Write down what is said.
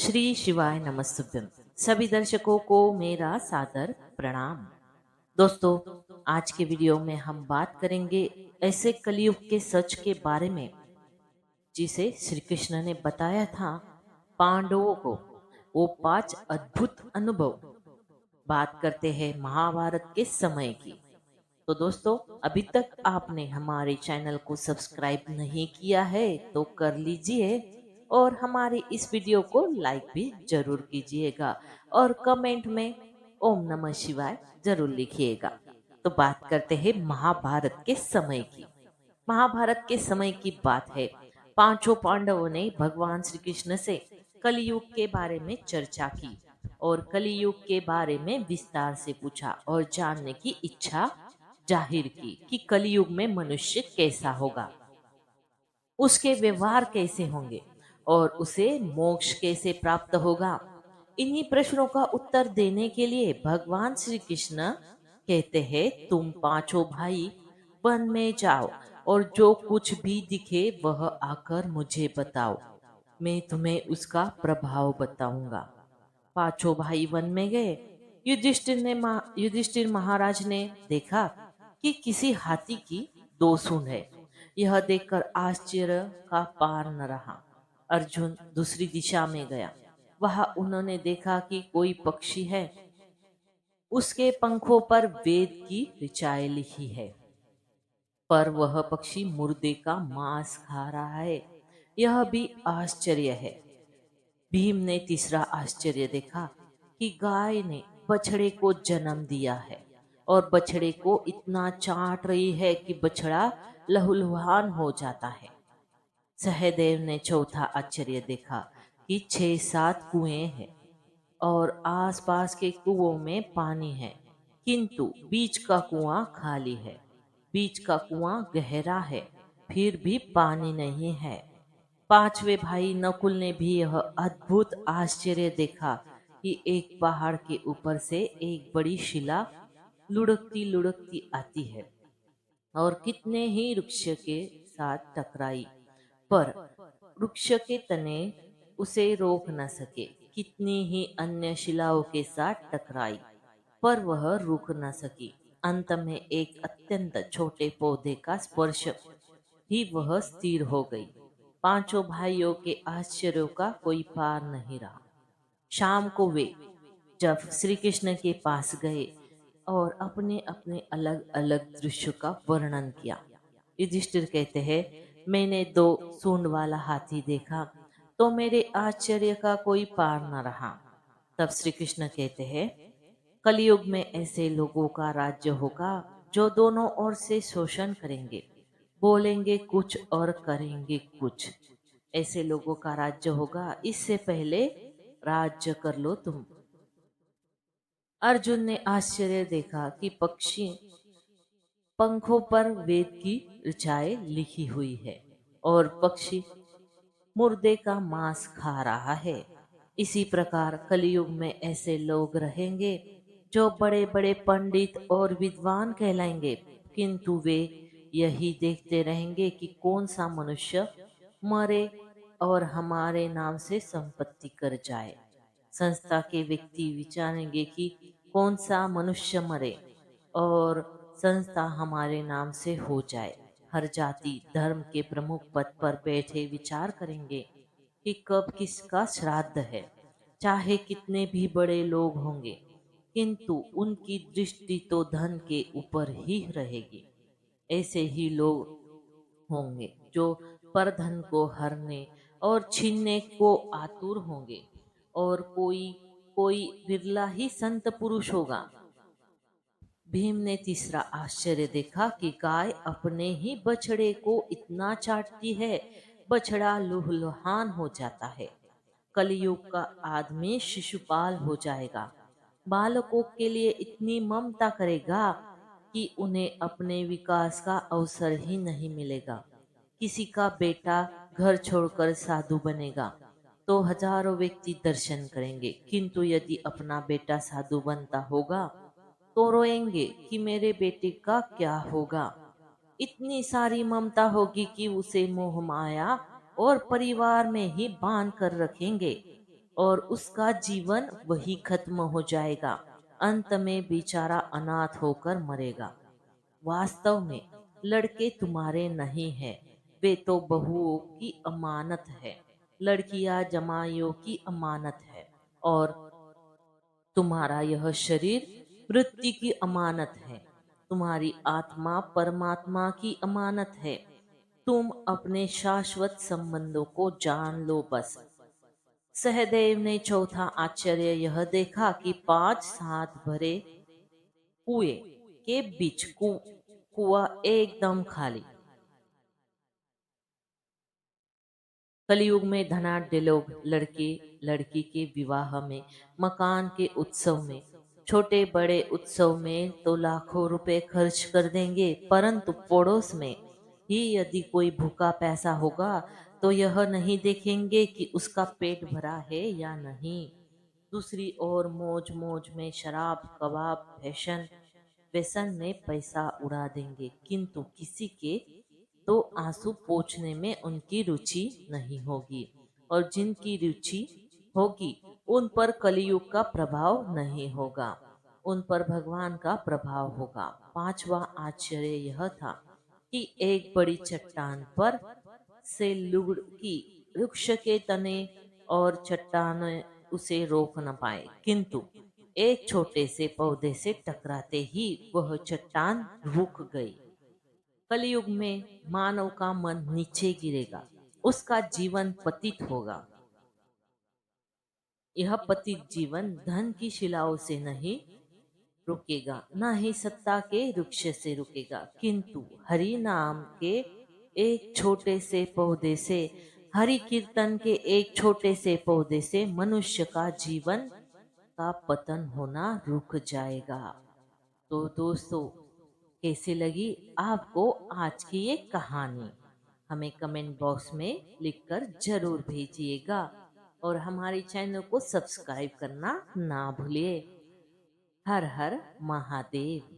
श्री शिवाय नमस्तुभ्यम। सभी दर्शकों को मेरा सादर प्रणाम। दोस्तों, आज के वीडियो में हम बात करेंगे ऐसे कलयुग के सच के बारे में जिसे श्री कृष्ण ने बताया था पांडवों को। वो 5 अद्भुत अनुभव। बात करते हैं महाभारत के समय की। तो दोस्तों, अभी तक आपने हमारे चैनल को सब्सक्राइब नहीं किया है तो कर लीजिए और हमारी इस वीडियो को लाइक भी जरूर कीजिएगा और कमेंट में ओम नमः शिवाय जरूर लिखिएगा। तो बात करते हैं महाभारत के समय की। महाभारत के समय की बात है। पांचों पांडवों ने भगवान श्री कृष्ण से कलयुग के बारे में चर्चा की और कलयुग के बारे में विस्तार से पूछा और जानने की इच्छा जाहिर की कि कलयुग में मनुष्य कैसा होगा, उसके व्यवहार कैसे होंगे और उसे मोक्ष कैसे प्राप्त होगा। इन्हीं प्रश्नों का उत्तर देने के लिए भगवान श्री कृष्ण कहते हैं, तुम पांचों भाई वन में जाओ और जो कुछ भी दिखे वह आकर मुझे बताओ। मैं तुम्हें उसका प्रभाव बताऊंगा। पांचों भाई वन में गए। युधिष्ठिर महाराज ने देखा कि किसी हाथी की 2 सूंड है। यह देखकर आश्चर्य का पार न रहा। अर्जुन दूसरी दिशा में गया। वहां उन्होंने देखा कि कोई पक्षी है, उसके पंखों पर वेद की ऋचाएं लिखी है, पर वह पक्षी मुर्दे का मांस खा रहा है। यह भी आश्चर्य है। भीम ने तीसरा आश्चर्य देखा कि गाय ने बछड़े को जन्म दिया है और बछड़े को इतना चाट रही है कि बछड़ा लहूलुहान हो जाता है। सहदेव ने चौथा आश्चर्य देखा कि 6-7 कुएं हैं और आसपास के कुओं में पानी है, किंतु बीच का कुआं खाली है। बीच का कुआं गहरा है, फिर भी पानी नहीं है। पांचवे भाई नकुल ने भी यह अद्भुत आश्चर्य देखा कि एक पहाड़ के ऊपर से एक बड़ी शिला लुढ़कती लुढ़कती आती है और कितने ही वृक्ष के साथ टकराई, पर वृक्ष के तने उसे रोक न सके। कितनी ही अन्य शिलाओं के साथ टकराई, पर वह रुक न सकी। अंत में एक अत्यंत छोटे पौधे का स्पर्श ही वह स्थिर हो गई। पांचों भाइयों के आश्चर्यों का कोई पार नहीं रहा। शाम को वे जब श्री कृष्ण के पास गए और अपने अपने अलग अलग दृश्य का वर्णन किया। युधिष्ठिर कहते हैं, मैंने 2 सूंड वाला हाथी देखा तो मेरे आश्चर्य का कोई पार न रहा। तब श्री कृष्ण कहते हैं, कलयुग में ऐसे लोगों का राज्य होगा जो दोनों ओर से शोषण करेंगे, बोलेंगे कुछ और करेंगे कुछ। ऐसे लोगों का राज्य होगा, इससे पहले राज्य कर लो तुम। अर्जुन ने आश्चर्य देखा कि पक्षी पंखों पर वेद की ऋचाएं लिखी हुई है और पक्षी मुर्दे का मांस खा रहा है। इसी प्रकार कलयुग में ऐसे लोग रहेंगे जो बड़े बड़े पंडित और विद्वान कहलाएंगे, किंतु वे यही देखते रहेंगे कि कौन सा मनुष्य मरे और हमारे नाम से संपत्ति कर जाए। संस्था के व्यक्ति विचारेंगे कि कौन सा मनुष्य मरे और संस्था हमारे नाम से हो जाए। हर जाति धर्म के प्रमुख पद पर बैठे विचार करेंगे कि कब किसका श्राद्ध है। चाहे कितने भी बड़े लोग होंगे, किंतु उनकी दृष्टि तो धन के ऊपर ही रहेगी। ऐसे ही लोग होंगे जो परधन को हरने और छीनने को आतुर होंगे और कोई कोई बिरला ही संत पुरुष होगा। भीम ने तीसरा आश्चर्य देखा कि गाय अपने ही बछड़े को इतना चाटती है, बछड़ा लुहलुहान हो जाता है। कलयुग का आदमी शिशुपाल हो जाएगा। बालकों के लिए इतनी ममता करेगा कि उन्हें अपने विकास का अवसर ही नहीं मिलेगा। किसी का बेटा घर छोड़कर साधु बनेगा तो हजारों व्यक्ति दर्शन करेंगे, किंतु यदि अपना बेटा साधु बनता होगा तो रोएंगे कि मेरे बेटे का क्या होगा। इतनी सारी ममता होगी कि उसे मोह माया और परिवार में ही बांध कर रखेंगे। और उसका जीवन वही खत्म हो जाएगा। अंत में बेचारा अनाथ होकर मरेगा। वास्तव में लड़के तुम्हारे नहीं हैं, वे तो बहुओं की अमानत है। लड़कियां जमाइयों की अमानत है, और तुम्हारा यह शरीर मृत्यु की अमानत है। तुम्हारी आत्मा परमात्मा की अमानत है। तुम अपने शाश्वत संबंधों को जान लो बस। सहदेव ने चौथा आश्चर्य यह देखा कि 5 सात भरे कुएं के बीच कुआं एकदम खाली। कलयुग में धनाढ्य लोग लड़के लड़की के विवाह में, मकान के उत्सव में, छोटे बड़े उत्सव में तो लाखों रुपए खर्च कर देंगे, परंतु पड़ोस में ही यदि कोई भूखा पैसा होगा तो यह नहीं देखेंगे कि उसका पेट भरा है या नहीं। दूसरी ओर मौज मौज में शराब कबाब फैशन व्यसन में पैसा उड़ा देंगे, किंतु किसी के तो आंसू पोंछने में उनकी रुचि नहीं होगी, और जिनकी रुचि होगी उन पर कलयुग का प्रभाव नहीं होगा, उन पर भगवान का प्रभाव होगा। पांचवा आश्चर्य यह था कि एक बड़ी चट्टान पर से लुढ़की वृक्ष के तने और चट्टान उसे रोक न पाए, किंतु एक छोटे से पौधे से टकराते ही वह चट्टान रुक गई। कलयुग में मानव का मन नीचे गिरेगा, उसका जीवन पतित होगा। यह पतित जीवन धन की शिलाओं से नहीं रुकेगा, न ही सत्ता के वृक्ष से रुकेगा, किंतु हरि नाम के एक छोटे से पौधे से, हरि कीर्तन के एक छोटे से पौधे से मनुष्य का जीवन का पतन होना रुक जाएगा। तो दोस्तों, कैसी लगी आपको आज की ये कहानी? हमें कमेंट बॉक्स में लिखकर जरूर भेजिएगा, और हमारे चैनल को सब्सक्राइब करना ना भूलिए। हर हर महादेव।